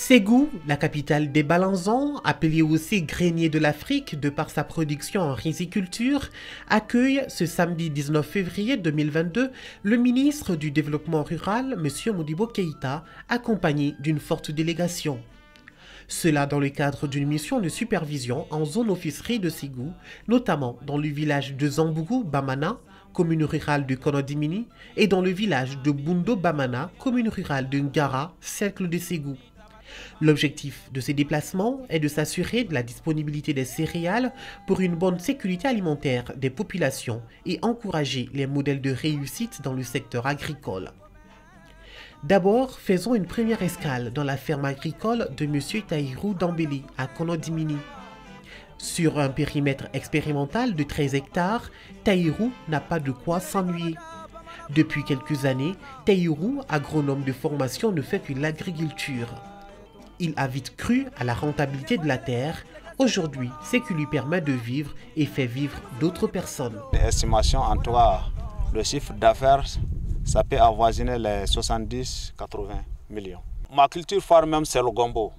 Ségou, la capitale des Balanzans, appelée aussi grenier de l'Afrique de par sa production en riziculture, accueille ce samedi 19 février 2022 le ministre du Développement rural, M. Modibo Keïta, accompagné d'une forte délégation. Cela dans le cadre d'une mission de supervision en zone officerie de Ségou, notamment dans le village de Zambougou, Bamana, commune rurale de Konodimini, et dans le village de Bundo Bamana, commune rurale de Ngara, cercle de Ségou. L'objectif de ces déplacements est de s'assurer de la disponibilité des céréales pour une bonne sécurité alimentaire des populations et encourager les modèles de réussite dans le secteur agricole. D'abord, faisons une première escale dans la ferme agricole de M. Tahirou Dambélé à Konodimini. Sur un périmètre expérimental de 13 hectares, Tahirou n'a pas de quoi s'ennuyer. Depuis quelques années, Tahirou, agronome de formation, ne fait que l'agriculture. Il a vite cru à la rentabilité de la terre. Aujourd'hui, c'est ce qui lui permet de vivre et fait vivre d'autres personnes. L'estimation, en tout cas, le chiffre d'affaires, ça peut avoisiner les 70-80 millions. Ma culture phare même, c'est le gombo.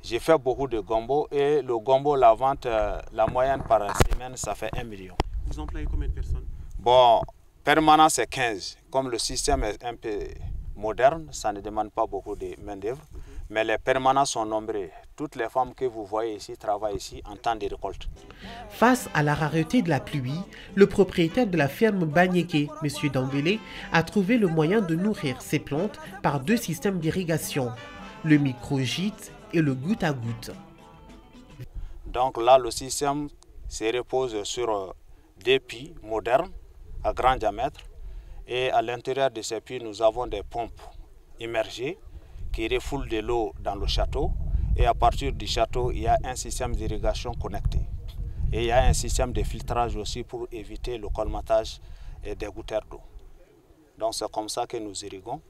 J'ai fait beaucoup de gombo et le gombo, la vente, la moyenne par semaine, ça fait 1 million. Vous employez combien de personnes? Bon, permanent, c'est 15. Comme le système est un peu moderne, ça ne demande pas beaucoup de main-d'œuvre. Mais les permanents sont nombreux. Toutes les femmes que vous voyez ici travaillent ici en temps de récolte. Face à la rareté de la pluie, le propriétaire de la ferme Banyeke, M. Dambélé, a trouvé le moyen de nourrir ses plantes par 2 systèmes d'irrigation, le micro-gîte et le goutte à goutte. Donc là, le système se repose sur des puits modernes à grand diamètre. Et à l'intérieur de ces puits, nous avons des pompes immergées qui refoulent de l'eau dans le château. Et à partir du château, il y a un système d'irrigation connecté. Et il y a un système de filtrage aussi pour éviter le colmatage des goutteurs d'eau. Donc c'est comme ça que nous irriguons.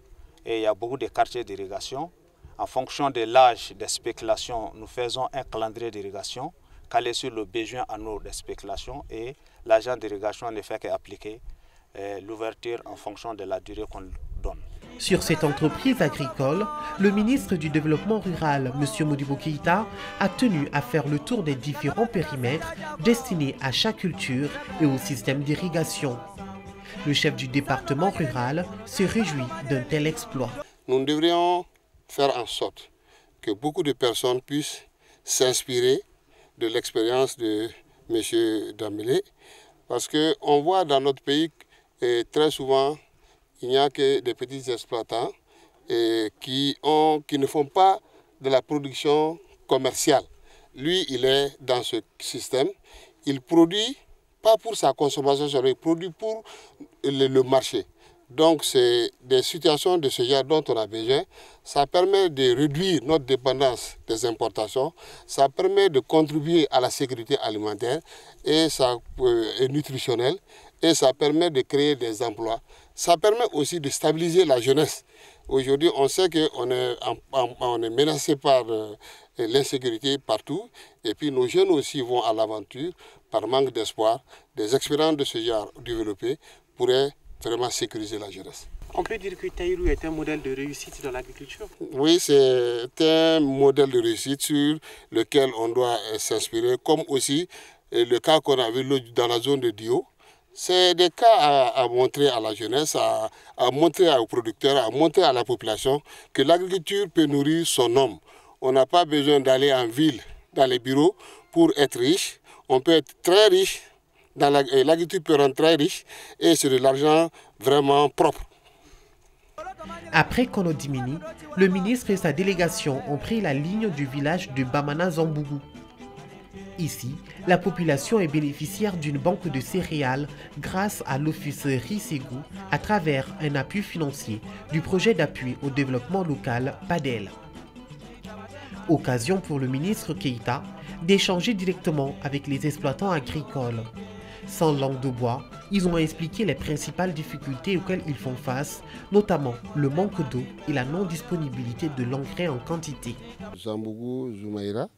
Et il y a beaucoup de quartiers d'irrigation. En fonction de l'âge des spéculations, nous faisons un calendrier d'irrigation calé sur le besoin en eau des spéculations. Et l'agent d'irrigation ne fait qu'appliquer l'ouverture en fonction de la durée qu'on donne. Sur cette entreprise agricole, le ministre du Développement rural, M. Modibo Keïta, a tenu à faire le tour des différents périmètres destinés à chaque culture et au système d'irrigation. Le chef du département rural se réjouit d'un tel exploit. Nous devrions faire en sorte que beaucoup de personnes puissent s'inspirer de l'expérience de M. Dambélé, parce qu'on voit dans notre pays très souvent il n'y a que des petits exploitants qui ne font pas de la production commerciale. Lui, il est dans ce système. Il produit pas pour sa consommation, il produit pour le marché. Donc, c'est des situations de ce genre dont on a besoin. Ça permet de réduire notre dépendance des importations. Ça permet de contribuer à la sécurité alimentaire et nutritionnelle. Et ça permet de créer des emplois. Ça permet aussi de stabiliser la jeunesse. Aujourd'hui, on sait qu'on est menacé par l'insécurité partout. Et puis nos jeunes aussi vont à l'aventure par manque d'espoir. Des expériences de ce genre développées pourraient vraiment sécuriser la jeunesse. On peut dire que Tahirou est un modèle de réussite dans l'agriculture? Oui, c'est un modèle de réussite sur lequel on doit s'inspirer, comme aussi le cas qu'on a vu dans la zone de Dio. C'est des cas à montrer à la jeunesse, à montrer aux producteurs, à montrer à la population que l'agriculture peut nourrir son homme. On n'a pas besoin d'aller en ville, dans les bureaux, pour être riche. On peut être très riche, l'agriculture peut rendre très riche, et c'est de l'argent vraiment propre. Après Konodimini, le ministre et sa délégation ont pris la ligne du village de Bamana Zambougou. Ici, la population est bénéficiaire d'une banque de céréales grâce à l'Office Ségou à travers un appui financier du projet d'appui au développement local PADEL. Occasion pour le ministre Keïta d'échanger directement avec les exploitants agricoles. Sans langue de bois, ils ont expliqué les principales difficultés auxquelles ils font face, notamment le manque d'eau et la non-disponibilité de l'engrais en quantité. Zambougou, Zoumaïra,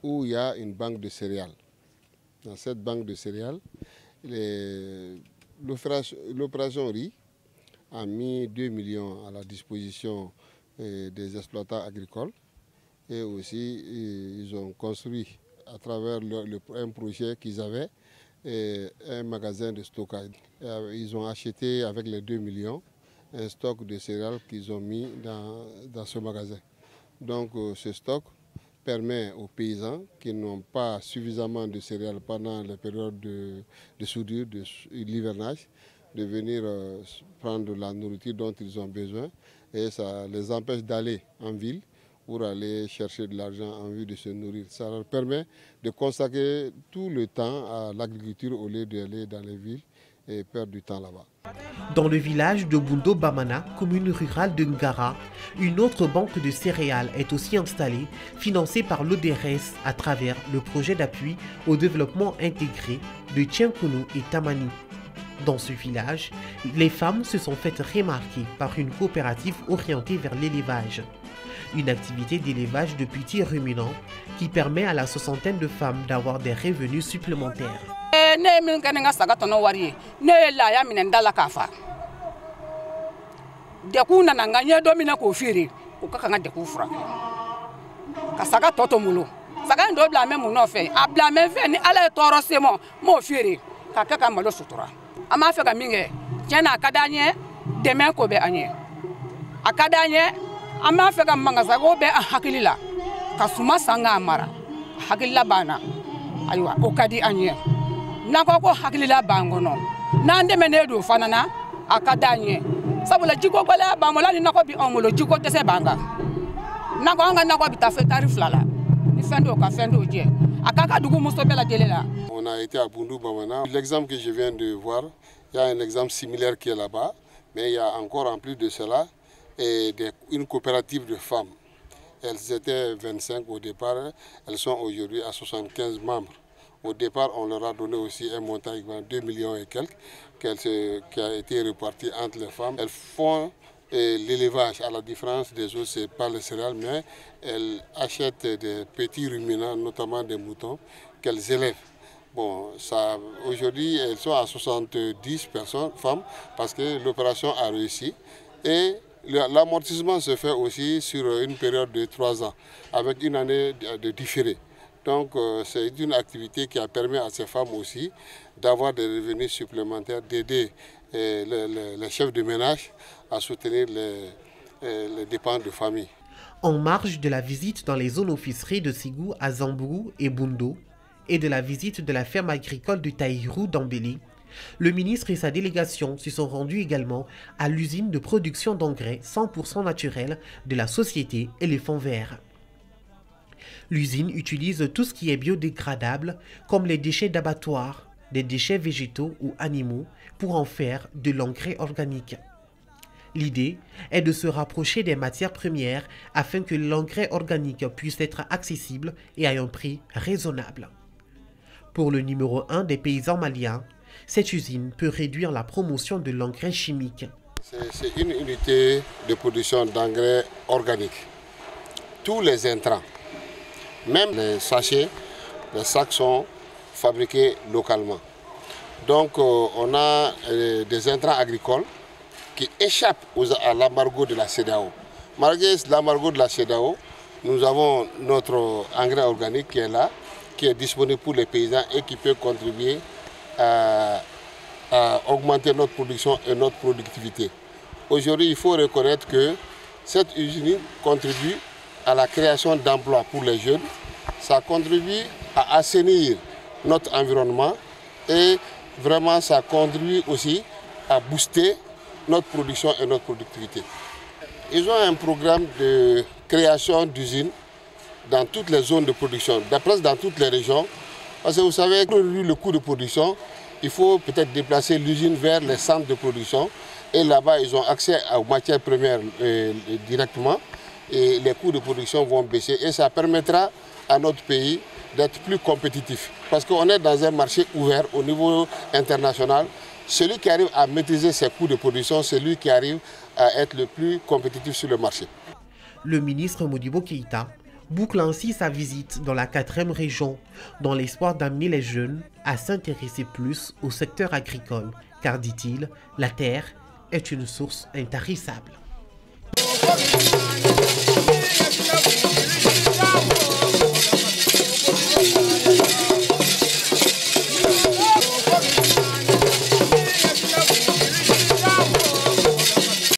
où il y a une banque de céréales. Dans cette banque de céréales, l'opération riz a mis 2 millions à la disposition des exploitants agricoles. Et aussi, ils ont construit à travers un projet qu'ils avaient un magasin de stockage. Ils ont acheté avec les 2 millions un stock de céréales qu'ils ont mis dans ce magasin. Donc ce stock permet aux paysans qui n'ont pas suffisamment de céréales pendant les périodes de soudure, de l'hivernage, de venir prendre la nourriture dont ils ont besoin, et ça les empêche d'aller en ville pour aller chercher de l'argent en vue de se nourrir. Ça leur permet de consacrer tout le temps à l'agriculture au lieu d'aller dans les villes et perdre du temps là-bas. Dans le village de Bundo Bamana, commune rurale de Ngara, une autre banque de céréales est aussi installée, financée par l'ODRS à travers le projet d'appui au développement intégré de Tchenkounou et Tamani. Dans ce village, les femmes se sont faites remarquer par une coopérative orientée vers l'élevage. Une activité d'élevage de petits ruminants qui permet à la soixantaine de femmes d'avoir des revenus supplémentaires. Ama feka mangazago be hakilila kasuma sanga mara hakilila bana aywa okadi anye nakoko hakilila bangono nande menedo fanana akadanye sabula jiko gola bamola ni nako bi omulo jiko tese banga nako anga nako bi tafe tarif lala ni fendo ka fendo je akaka dugu musobela delela. On a été à Bundo Bamana. L'exemple que je viens de voir, il y a un exemple similaire qui est là-bas, mais il y a encore en plus de cela et une coopérative de femmes. Elles étaient 25 au départ, elles sont aujourd'hui à 75 membres. Au départ, on leur a donné aussi un montant de 2 millions et quelques qui a été réparti entre les femmes. Elles font l'élevage, à la différence des autres, ce n'est pas les céréales, mais elles achètent des petits ruminants, notamment des moutons, qu'elles élèvent. Bon, aujourd'hui, elles sont à 70 femmes, parce que l'opération a réussi. Et l'amortissement se fait aussi sur une période de 3 ans, avec une année de différé. Donc c'est une activité qui a permis à ces femmes aussi d'avoir des revenus supplémentaires, d'aider les chefs de ménage à soutenir les dépenses de famille. En marge de la visite dans les zones officeries de Ségou à Zambourou et Bundo, et de la visite de la ferme agricole de Taïrou d'Ambéli, le ministre et sa délégation se sont rendus également à l'usine de production d'engrais 100% naturels de la société Éléphant Vert. L'usine utilise tout ce qui est biodégradable, comme les déchets d'abattoirs, des déchets végétaux ou animaux, pour en faire de l'engrais organique. L'idée est de se rapprocher des matières premières afin que l'engrais organique puisse être accessible et à un prix raisonnable. Pour le numéro 1 des paysans maliens, cette usine peut réduire la promotion de l'engrais chimique. C'est une unité de production d'engrais organique. Tous les intrants, même les sachets, les sacs sont fabriqués localement. Donc on a des intrants agricoles qui échappent à l'embargo de la CEDEAO. Malgré l'embargo de la CEDEAO, nous avons notre engrais organique qui est là, qui est disponible pour les paysans et qui peut contribuer à augmenter notre production et notre productivité. Aujourd'hui, il faut reconnaître que cette usine contribue à la création d'emplois pour les jeunes. Ça contribue à assainir notre environnement et vraiment ça contribue aussi à booster notre production et notre productivité. Ils ont un programme de création d'usines dans toutes les zones de production, presque dans toutes les régions. Parce que vous savez, pour réduire le coût de production, il faut peut-être déplacer l'usine vers les centres de production. Et là-bas, ils ont accès aux matières premières directement. Et les coûts de production vont baisser. Et ça permettra à notre pays d'être plus compétitif. Parce qu'on est dans un marché ouvert au niveau international. Celui qui arrive à maîtriser ses coûts de production, c'est lui qui arrive à être le plus compétitif sur le marché. Le ministre Modibo Keïta boucle ainsi sa visite dans la 4e région, dans l'espoir d'amener les jeunes à s'intéresser plus au secteur agricole, car, dit-il, la terre est une source intarissable.